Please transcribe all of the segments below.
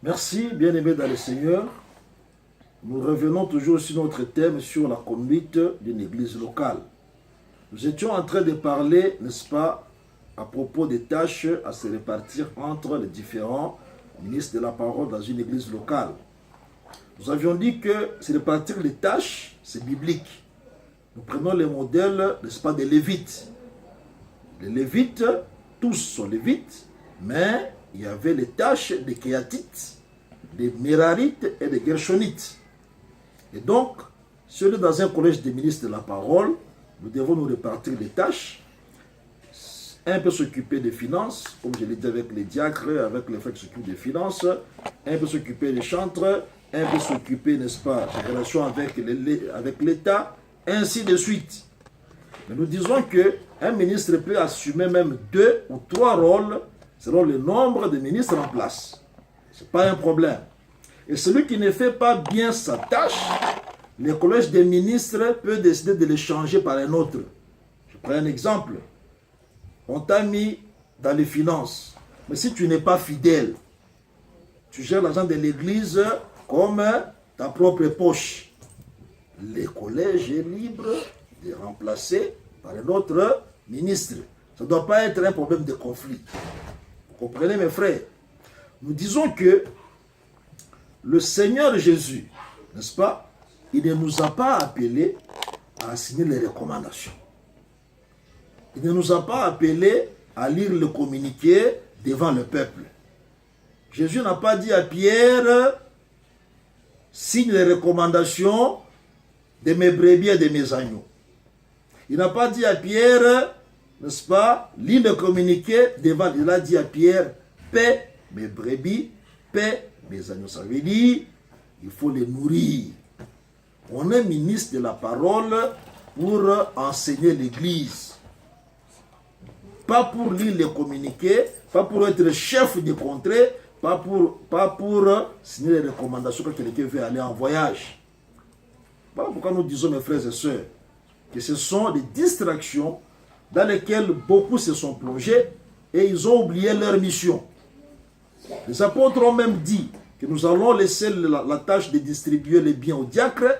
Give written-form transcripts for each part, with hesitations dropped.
Merci, bien-aimés dans le Seigneur. Nous revenons toujours sur notre thème sur la conduite d'une église locale. Nous étions en train de parler, n'est-ce pas, à propos des tâches à se répartir entre les différents ministres de la parole dans une église locale. Nous avions dit que se répartir les tâches, c'est biblique. Nous prenons les modèles, n'est-ce pas, des Lévites. Les Lévites, tous sont Lévites, mais il y avait les tâches des Kéatites, des Mérarites et des Gershonites. Et donc, si on est dans un collège des ministres de la parole, nous devons nous répartir les tâches. Un peut s'occuper des finances, comme je l'ai dit avec les diacres, avec les frères qui s'occupent des finances. Un peut s'occuper des chantres. Un peut s'occuper, n'est-ce pas, des relations avec l'État, ainsi de suite. Mais nous disons qu'un ministre peut assumer même 2 ou 3 rôles selon le nombre de ministres en place. Ce n'est pas un problème. Et celui qui ne fait pas bien sa tâche, le collège des ministres peut décider de le changer par un autre. Je prends un exemple. On t'a mis dans les finances. Mais si tu n'es pas fidèle, tu gères l'argent de l'église comme ta propre poche. Le collège est libre de remplacer par un autre ministre. Ça ne doit pas être un problème de conflit. Vous comprenez, mes frères? Nous disons que le Seigneur Jésus, n'est-ce pas, il ne nous a pas appelés à signer les recommandations. Il ne nous a pas appelés à lire le communiqué devant le peuple. Jésus n'a pas dit à Pierre, signe les recommandations de mes brebis et de mes agneaux. Il n'a pas dit à Pierre, n'est-ce pas, lis le communiqué devant. Il a dit à Pierre, paie mes brebis, paie mes agneaux. Ça veut dire, il faut les nourrir. On est ministre de la parole pour enseigner l'église. Pas pour lire les communiqués, pas pour être chef de contrée, pas pour signer les recommandations quand quelqu'un veut aller en voyage. Voilà pourquoi nous disons, mes frères et sœurs, que ce sont des distractions dans lesquelles beaucoup se sont plongés et ils ont oublié leur mission. Les apôtres ont même dit que nous allons laisser la tâche de distribuer les biens aux diacres.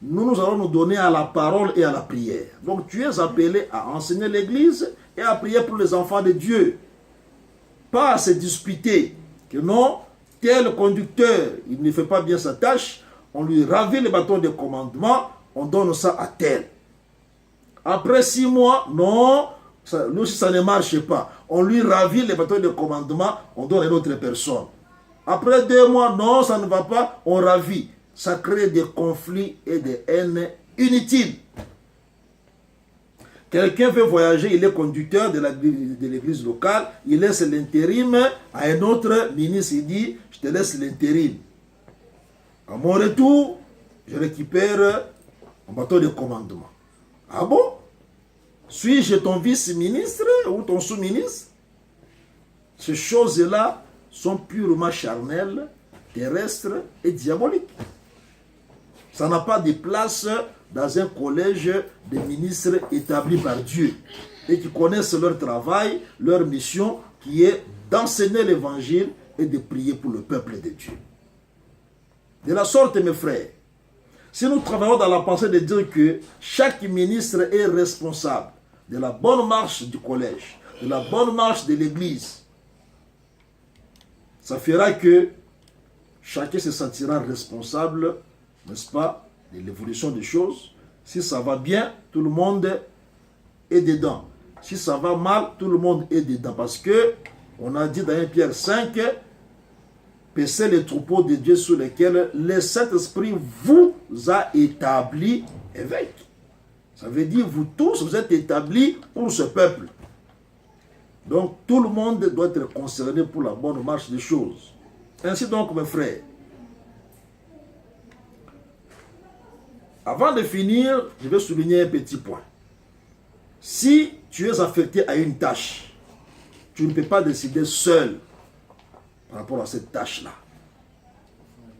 Nous allons nous donner à la parole et à la prière. Donc tu es appelé à enseigner l'église et à prier pour les enfants de Dieu. Pas à se disputer que non, tel conducteur, il ne fait pas bien sa tâche, on lui ravit le bâton de commandement, on donne ça à tel. Après 6 mois, non, nous si ça ne marche pas, on lui ravit le bâton de commandement, on donne à une autre personne. Après 2 mois, non, ça ne va pas, on ravit. Ça crée des conflits et des haines inutiles. Quelqu'un veut voyager, il est conducteur de l'église locale, il laisse l'intérim à un autre ministre, il dit, je te laisse l'intérim. À mon retour, je récupère un bâton de commandement. Ah bon? Suis-je ton vice-ministre ou ton sous-ministre? Ces choses-là sont purement charnelles, terrestres et diaboliques. Ça n'a pas de place dans un collège de ministres établi par Dieu et qui connaissent leur travail, leur mission, qui est d'enseigner l'évangile et de prier pour le peuple de Dieu. De la sorte, mes frères, si nous travaillons dans la pensée de dire que chaque ministre est responsable de la bonne marche du collège, de la bonne marche de l'église, ça fera que chacun se sentira responsable, n'est-ce pas, de l'évolution des choses. Si ça va bien, tout le monde est dedans. Si ça va mal, tout le monde est dedans. Parce que, on a dit dans 1 Pierre 5, paissez les troupeaux de Dieu sur lesquels le Saint-Esprit vous a établi évêque. Ça veut dire, vous tous, vous êtes établis pour ce peuple. Donc, tout le monde doit être concerné pour la bonne marche des choses. Ainsi donc, mes frères, avant de finir, je vais souligner un petit point. Si tu es affecté à une tâche, tu ne peux pas décider seul par rapport à cette tâche-là.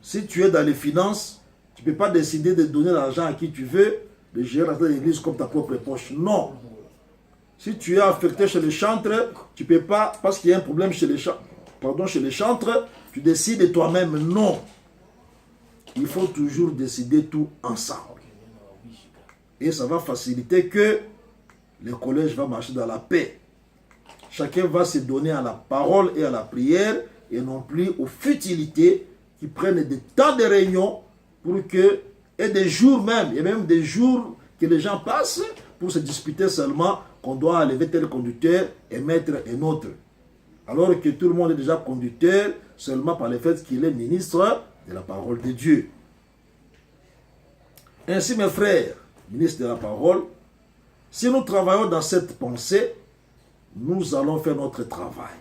Si tu es dans les finances, tu ne peux pas décider de donner l'argent à qui tu veux, de gérer l'argent de l'église comme ta propre poche. Non. Si tu es affecté chez les chantres, tu ne peux pas, parce qu'il y a un problème chez les chantres, pardon, chez les chantres, tu décides toi-même. Non. Il faut toujours décider tout ensemble. Et ça va faciliter que le collège va marcher dans la paix. Chacun va se donner à la parole et à la prière et non plus aux futilités qui prennent des temps de réunion pour que, et des jours même, et même des jours que les gens passent pour se disputer seulement qu'on doit enlever tel conducteur et mettre un autre. Alors que tout le monde est déjà conducteur seulement par le fait qu'il est ministre de la parole de Dieu. Ainsi, mes frères, ministres de la parole, si nous travaillons dans cette pensée, nous allons faire notre travail.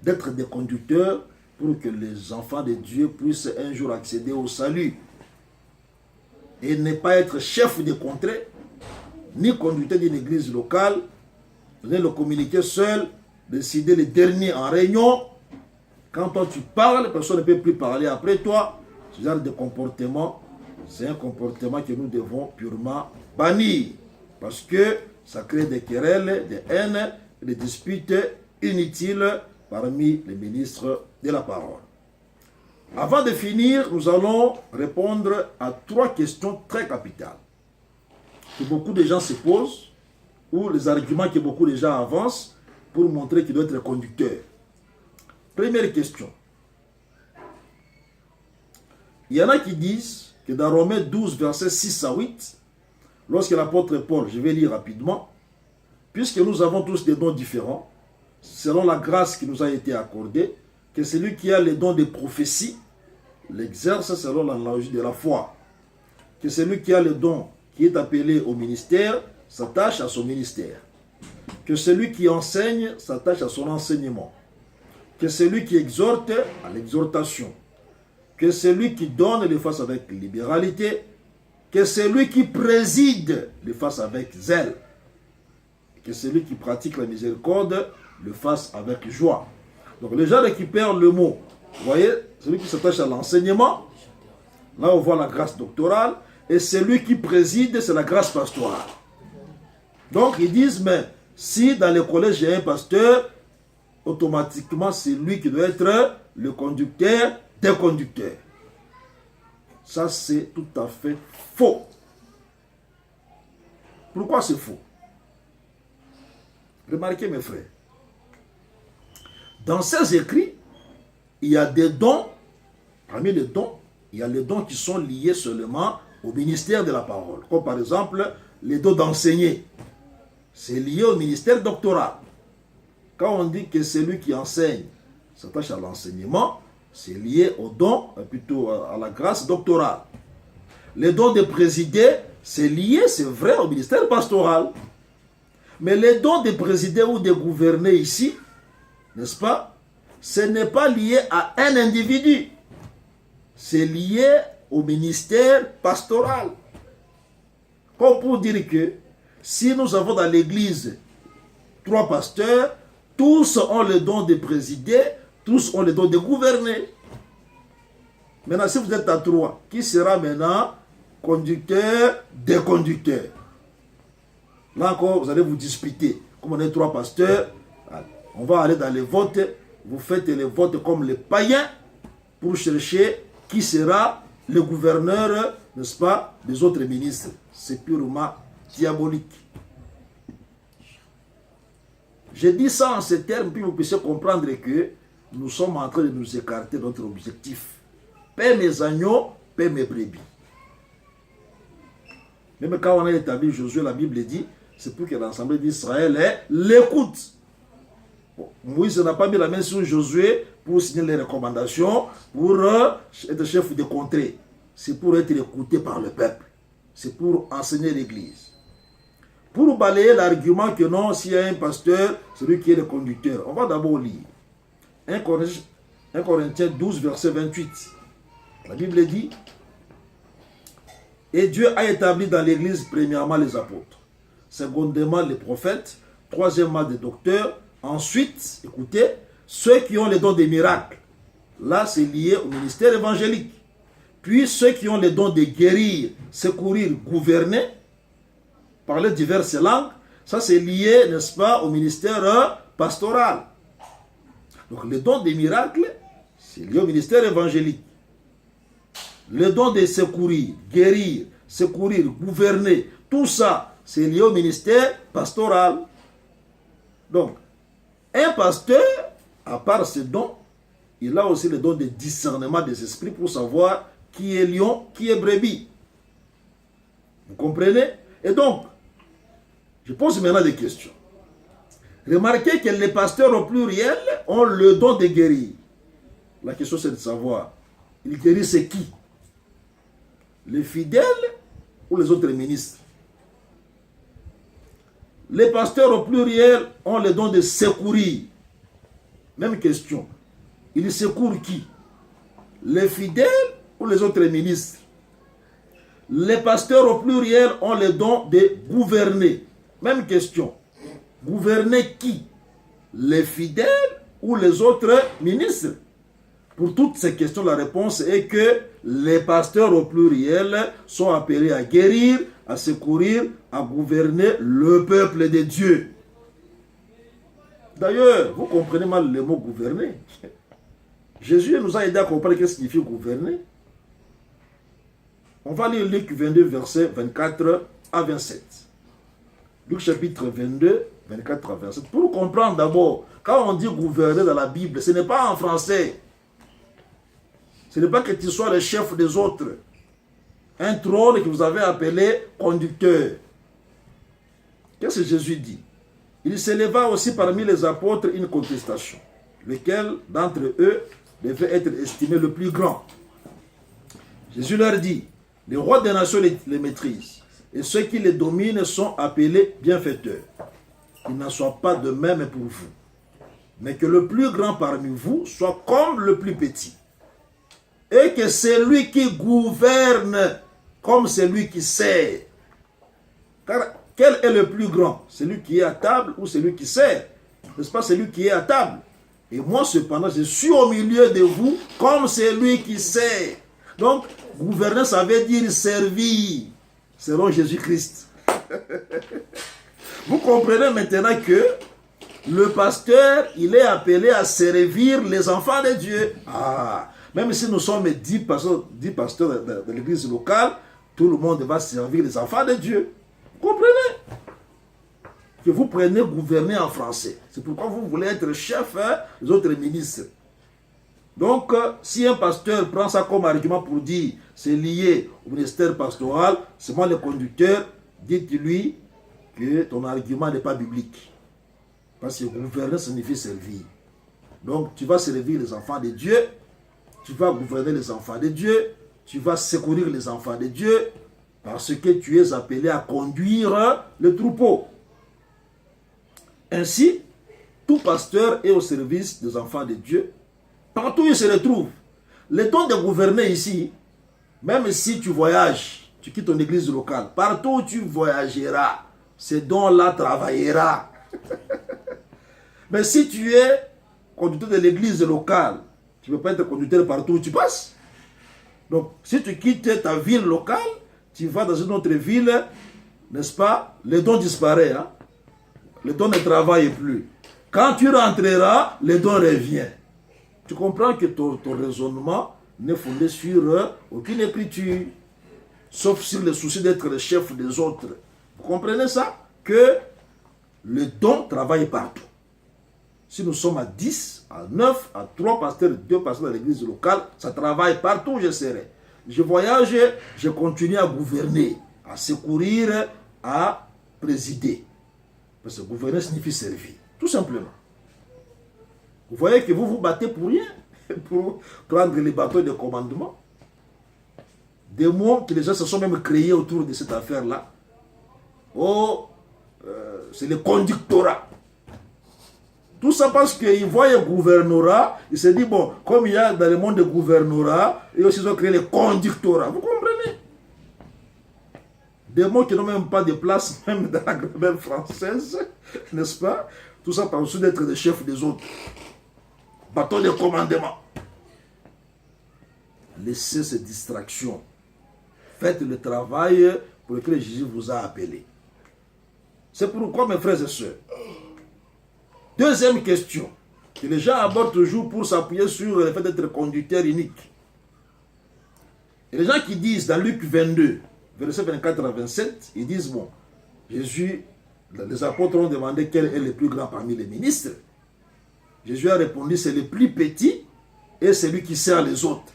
D'être des conducteurs pour que les enfants de Dieu puissent un jour accéder au salut. Et ne pas être chef de contrée, ni conducteur d'une église locale, venir le communiquer seul, décider les derniers en réunion. Quand toi tu parles, personne ne peut plus parler après toi. Ce genre de comportement, c'est un comportement que nous devons purement bannir. Parce que ça crée des querelles, des haines, des disputes inutiles parmi les ministres de la parole. Avant de finir, nous allons répondre à 3 questions très capitales que beaucoup de gens se posent, ou les arguments que beaucoup de gens avancent pour montrer qu'il doit être conducteur. Première question. Il y en a qui disent que dans Romains 12, versets 6 à 8, lorsque l'apôtre Paul, je vais lire rapidement, puisque nous avons tous des dons différents, selon la grâce qui nous a été accordée, que celui qui a les dons de prophétie l'exerce selon l'analogie de la foi. Que celui qui a le don qui est appelé au ministère s'attache à son ministère. Que celui qui enseigne s'attache à son enseignement. Que celui qui exhorte à l'exhortation. Que celui qui donne le fasse avec libéralité. Que celui qui préside le fasse avec zèle. Que celui qui pratique la miséricorde le fasse avec joie. Donc les gens récupèrent le mot. Vous voyez, celui qui s'attache à l'enseignement, là on voit la grâce doctorale, et celui qui préside, c'est la grâce pastorale. Donc ils disent, mais si dans le collège il y a un pasteur, automatiquement c'est lui qui doit être le conducteur des conducteurs. Ça c'est tout à fait faux. Pourquoi c'est faux? Remarquez mes frères. Dans ces écrits, il y a des dons, parmi les dons, il y a les dons qui sont liés seulement au ministère de la parole. Comme par exemple, les dons d'enseigner. C'est lié au ministère doctoral. Quand on dit que celui qui enseigne s'attache à l'enseignement, c'est lié au don, plutôt à la grâce doctorale. Les dons de présider, c'est lié, c'est vrai, au ministère pastoral. Mais les dons de présider ou de gouverner ici, n'est-ce pas? Ce n'est pas lié à un individu. C'est lié au ministère pastoral. Comme pour dire que si nous avons dans l'église 3 pasteurs, tous ont le don de présider, tous ont le don de gouverner. Maintenant, si vous êtes à 3, qui sera maintenant conducteur des conducteurs? Là encore, vous allez vous disputer. Comme on est 3 pasteurs, on va aller dans les votes. Vous faites les votes comme les païens pour chercher qui sera le gouverneur, n'est-ce pas, des autres ministres. C'est purement diabolique. Je dis ça en ces termes, puis vous puissiez comprendre que nous sommes en train de nous écarter de notre objectif. Paix mes agneaux, paix mes brebis. Même quand on a établi Josué, la Bible dit, c'est pour que l'Assemblée d'Israël l'écoute. Moïse n'a pas mis la main sur Josué pour signer les recommandations, pour être chef de contrée. C'est pour être écouté par le peuple. C'est pour enseigner l'Église. Pour balayer l'argument que non, s'il y a un pasteur, c'est lui qui est le conducteur. On va d'abord lire 1 Corinthiens 12, verset 28. La Bible dit, et Dieu a établi dans l'Église premièrement les apôtres, secondement les prophètes, troisièmement les docteurs, ensuite, écoutez, ceux qui ont les dons des miracles. Là, c'est lié au ministère évangélique. Puis ceux qui ont les dons de guérir, secourir, gouverner, parler diverses langues, ça c'est lié, n'est-ce pas, au ministère pastoral. Donc le don des miracles, c'est lié au ministère évangélique. Le don de secourir, guérir, secourir, gouverner, tout ça, c'est lié au ministère pastoral. Donc, un pasteur, à part ce don, il a aussi le don de discernement des esprits pour savoir qui est lion, qui est brebis. Vous comprenez? Et donc, je pose maintenant des questions. Remarquez que les pasteurs au pluriel ont le don de guérir. La question c'est de savoir, ils guérissent qui? Les fidèles ou les autres ministres? Les pasteurs au pluriel ont le don de secourir. Même question. Ils secourent qui? Les fidèles ou les autres ministres? Les pasteurs au pluriel ont le don de gouverner. Même question. Gouverner qui? Les fidèles ou les autres ministres? Pour toutes ces questions, la réponse est que les pasteurs au pluriel sont appelés à guérir, à secourir, à gouverner le peuple de Dieu. D'ailleurs, vous comprenez mal le mot gouverner. Jésus nous a aidé à comprendre ce que signifie gouverner. On va lire Luc 22, versets 24 à 27. Luc chapitre 22, 24 à 27. Pour comprendre d'abord, quand on dit gouverner dans la Bible, ce n'est pas en français. Ce n'est pas que tu sois le chef des autres. Un trône que vous avez appelé conducteur. Qu'est-ce que Jésus dit? Il s'éleva aussi parmi les apôtres une contestation. Lequel d'entre eux devait être estimé le plus grand? Jésus leur dit, les rois des nations les maîtrisent, et ceux qui les dominent sont appelés bienfaiteurs. Il n'en soit pas de même pour vous, mais que le plus grand parmi vous soit comme le plus petit, et que celui qui gouverne comme celui qui sert. Car quel est le plus grand? Celui qui est à table ou celui qui sert? N'est-ce pas celui qui est à table? Et moi cependant, je suis au milieu de vous comme celui qui sert. Donc, gouverner, ça veut dire servir, selon Jésus-Christ. Vous comprenez maintenant que le pasteur, il est appelé à servir les enfants de Dieu. Même si nous sommes 10 pasteurs de l'église locale, tout le monde va servir les enfants de Dieu. Vous comprenez? Que vous prenez gouverner en français. C'est pourquoi vous voulez être chef des autres ministres. Donc, si un pasteur prend ça comme argument pour dire c'est lié au ministère pastoral, c'est moi le conducteur, dites-lui que ton argument n'est pas biblique. Parce que gouverner signifie servir. Donc, tu vas servir les enfants de Dieu, tu vas gouverner les enfants de Dieu, tu vas secourir les enfants de Dieu, parce que tu es appelé à conduire le troupeau. Ainsi, tout pasteur est au service des enfants de Dieu, partout où il se retrouve. Le don de gouverner ici, même si tu voyages, tu quittes ton église locale, partout où tu voyageras, ce don-là travaillera. Mais si tu es conducteur de l'église locale, tu ne peux pas être conducteur partout où tu passes. Donc, si tu quittes ta ville locale, tu vas dans une autre ville, n'est-ce pas? Le don disparaît. Le don ne travaille plus. Quand tu rentreras, le don revient. Tu comprends que ton raisonnement n'est fondé sur aucune écriture, sauf sur le souci d'être le chef des autres. Vous comprenez ça? Que le don travaille partout. Si nous sommes à 10, à 9, à 3 pasteurs, 2 pasteurs dans l'église locale, ça travaille partout où je serai. Je voyage, je continue à gouverner, à secourir, à présider. Parce que gouverner signifie servir, tout simplement. Vous voyez que vous vous battez pour rien, pour prendre les bateaux de commandement. Des mots que les gens se sont même créés autour de cette affaire-là. C'est le conductorat. Tout ça parce qu'ils voient le gouvernorat, ils se disent, bon, comme il y a dans le monde de gouvernorat, ils aussi ont créé le conductorat. Vous comprenez? Des mots qui n'ont même pas de place, même dans la grammaire française, n'est-ce pas? Tout ça par-dessus d'être le chef des autres. Bâton de commandement. Laissez ces distractions. Faites le travail pour lequel Jésus vous a appelé. C'est pourquoi, mes frères et sœurs, deuxième question. que les gens abordent toujours pour s'appuyer sur le fait d'être conducteur unique. Et les gens qui disent dans Luc 22, versets 24 à 27, ils disent, bon, Jésus, les apôtres ont demandé quel est le plus grand parmi les ministres. Jésus a répondu, c'est le plus petit et celui qui sert les autres.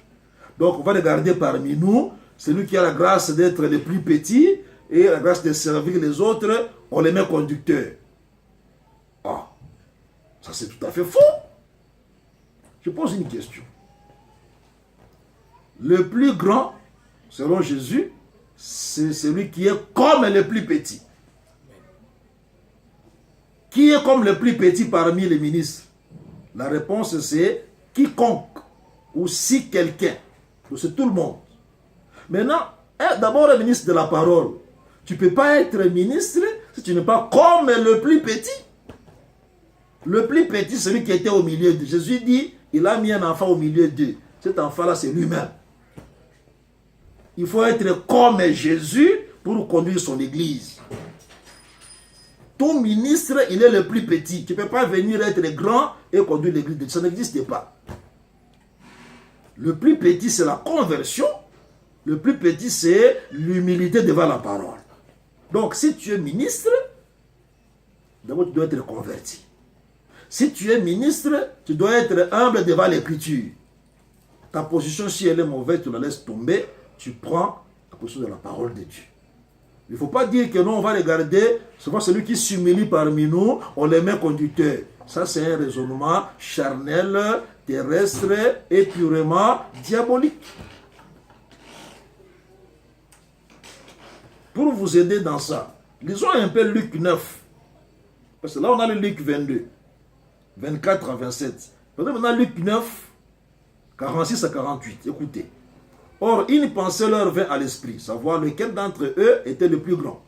Donc on va regarder parmi nous, celui qui a la grâce d'être le plus petit et la grâce de servir les autres, on les met conducteurs. Ah, ça c'est tout à fait faux. Je pose une question. Le plus grand, selon Jésus, c'est celui qui est comme le plus petit. Qui est comme le plus petit parmi les ministres? La réponse c'est quiconque ou si quelqu'un. C'est tout le monde. Maintenant, d'abord un ministre de la parole. Tu ne peux pas être ministre si tu n'es pas comme le plus petit. Le plus petit, celui qui était au milieu de Jésus dit, il a mis un enfant au milieu d'eux. Cet enfant-là, c'est lui-même. Il faut être comme Jésus pour conduire son église. Ton ministre, il est le plus petit. Tu ne peux pas venir être grand et conduire l'église. Ça n'existe pas. Le plus petit, c'est la conversion. Le plus petit, c'est l'humilité devant la parole. Donc, si tu es ministre, d'abord, tu dois être converti. Si tu es ministre, tu dois être humble devant l'écriture. Ta position, si elle est mauvaise, tu la laisses tomber. Tu prends la position de la parole de Dieu. Il ne faut pas dire que non, on va regarder, souvent celui qui s'humilie parmi nous, on les met conducteurs. Ça, c'est un raisonnement charnel, terrestre et purement diabolique. Pour vous aider dans ça, lisons un peu Luc 9. Parce que là, on a le Luc 22, 24 à 27. Maintenant, on a Luc 9, 46 à 48. Écoutez. Or, une pensée leur vint à l'esprit, savoir lequel d'entre eux était le plus grand.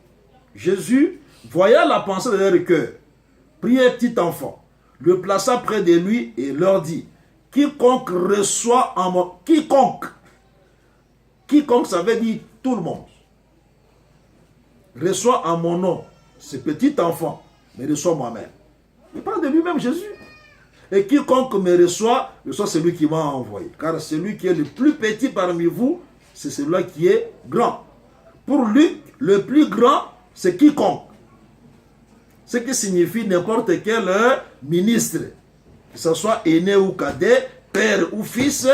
Jésus, voyant la pensée de leur cœur, prit un petit enfant, le plaça près de lui et leur dit, quiconque reçoit en mon... Quiconque, ça veut dire tout le monde, reçoit en mon nom ce petit enfant, mais reçoit moi-même. Il parle de lui-même, Jésus. Et quiconque me reçoit celui qui m'a envoyé. Car celui qui est le plus petit parmi vous, c'est celui-là qui est grand. Pour Luc, le plus grand, c'est quiconque. Ce qui signifie n'importe quel ministre. Que ce soit aîné ou cadet, père ou fils,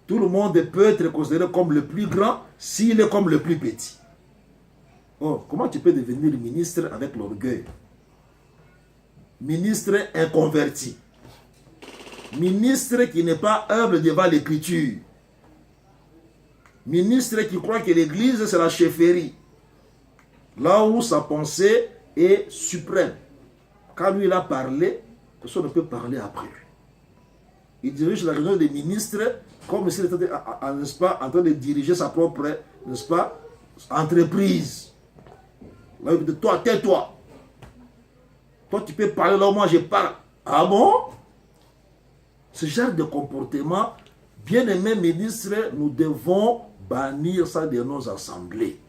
tout le monde peut être considéré comme le plus grand s'il est comme le plus petit. Oh, comment tu peux devenir ministre avec l'orgueil? Ministre inconverti. Ministre qui n'est pas humble devant l'écriture. Ministre qui croit que l'église c'est la chefferie. Là où sa pensée est suprême. Quand lui il a parlé, personne ne peut parler après lui. Il dirige la réunion des ministres comme s'il était, n'est-ce pas, en train de diriger sa propre, n'est-ce pas, entreprise. Là il dit, toi, tais-toi. Toi tu peux parler là où moi je parle. Ah bon? Ce genre de comportement, bien-aimés ministres, nous devons bannir ça de nos assemblées.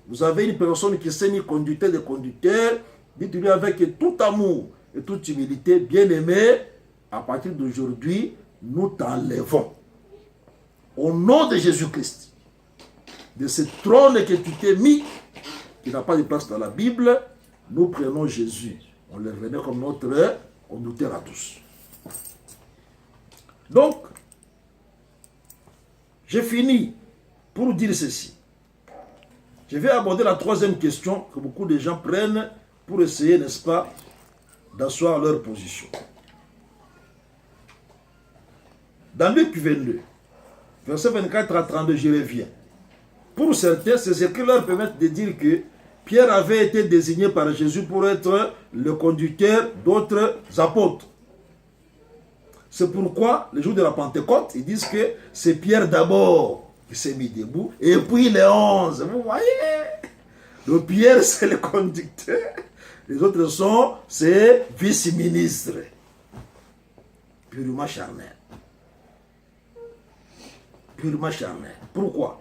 Vous avez une personne qui s'est mis conducteur de conducteur, dites-lui avec tout amour et toute humilité, bien-aimé, à partir d'aujourd'hui, nous t'enlevons. Au nom de Jésus-Christ, de ce trône que tu t'es mis, qui n'a pas de place dans la Bible, nous prenons Jésus. On le remet comme notre conducteur à tous. Donc, j'ai fini pour dire ceci. Je vais aborder la troisième question que beaucoup de gens prennent pour essayer, n'est-ce pas, d'asseoir leur position. Dans Luc 22, verset 24 à 32, je reviens. Pour certains, c'est ce qui leur permet de dire que Pierre avait été désigné par Jésus pour être le conducteur d'autres apôtres. C'est pourquoi, le jour de la Pentecôte, ils disent que c'est Pierre d'abord qui s'est mis debout, et puis les 11. Vous voyez? Donc Pierre, c'est le conducteur. Les autres sont, c'est vice-ministre. Purement charnel. Purement charnel. Pourquoi?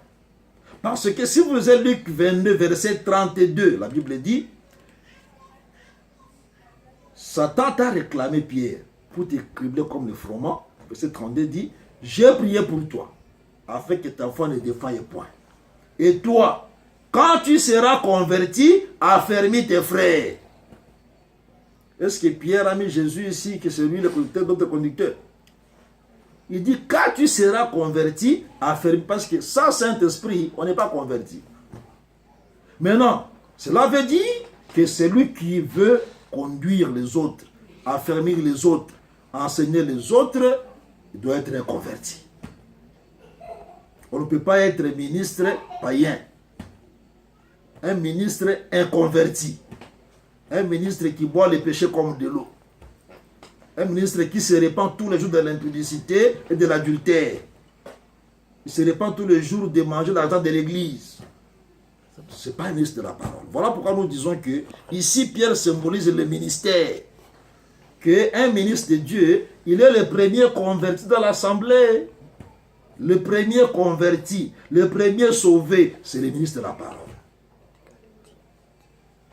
Parce que si vous lisez Luc 22, verset 32, la Bible dit, Satan t'a réclamé Pierre. pour t'écribler comme le froment. Verset 32 dit, j'ai prié pour toi, afin que ta foi ne défaille point. Et toi, quand tu seras converti, affermis tes frères. Est-ce que Pierre a mis Jésus ici, que c'est lui le conducteur, d'autres conducteurs? Il dit, quand tu seras converti, affermis, parce que sans Saint-Esprit, on n'est pas converti. Maintenant, cela veut dire que celui qui veut conduire les autres, affermir les autres, enseigner les autres, il doit être un converti. On ne peut pas être ministre païen. Un ministre inconverti. Un ministre qui boit le péché comme de l'eau. Un ministre qui se répand tous les jours de l'impudicité et de l'adultère. Il se répand tous les jours de manger l'argent de l'église. Ce n'est pas un ministre de la parole. Voilà pourquoi nous disons que ici Pierre symbolise le ministère. Qu'un ministre de Dieu, il est le premier converti dans l'assemblée. Le premier converti, le premier sauvé, c'est le ministre de la parole.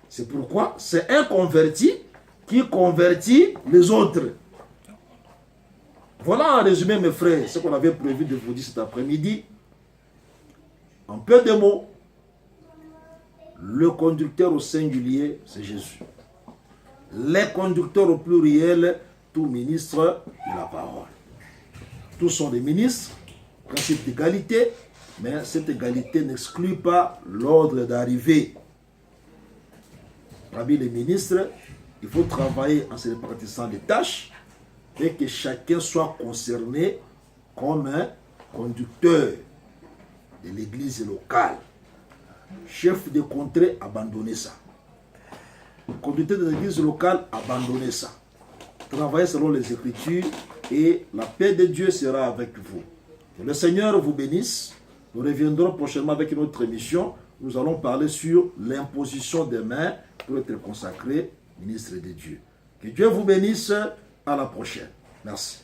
C'est pourquoi c'est un converti qui convertit les autres. Voilà en résumé, mes frères, ce qu'on avait prévu de vous dire cet après-midi. En peu de mots, le conducteur au singulier, c'est Jésus. Les conducteurs au pluriel, tout ministre de la parole. Tous sont des ministres, principe d'égalité, mais cette égalité n'exclut pas l'ordre d'arrivée. Parmi les ministres, il faut travailler en se répartissant les tâches et que chacun soit concerné comme un conducteur de l'église locale. Chef de contrée, abandonnez ça. Conducteur de l'église locale, abandonnez ça. Travaillez selon les Écritures et la paix de Dieu sera avec vous. Que le Seigneur vous bénisse. Nous reviendrons prochainement avec une autre émission. Nous allons parler sur l'imposition des mains pour être consacré ministre de Dieu. Que Dieu vous bénisse. À la prochaine. Merci.